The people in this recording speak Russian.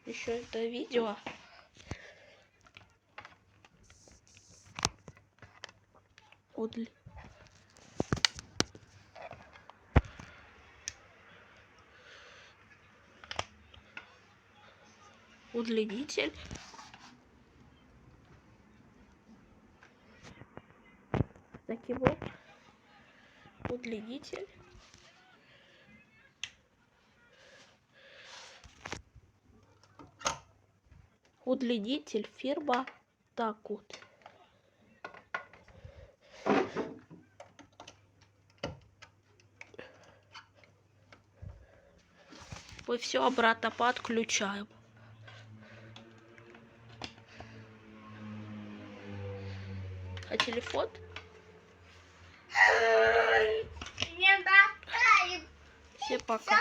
еще это видео. Удлинитель. Таким вот удлинитель. Удлинитель фирма Такут. Мы все обратно подключаем. А телефон? Всем пока.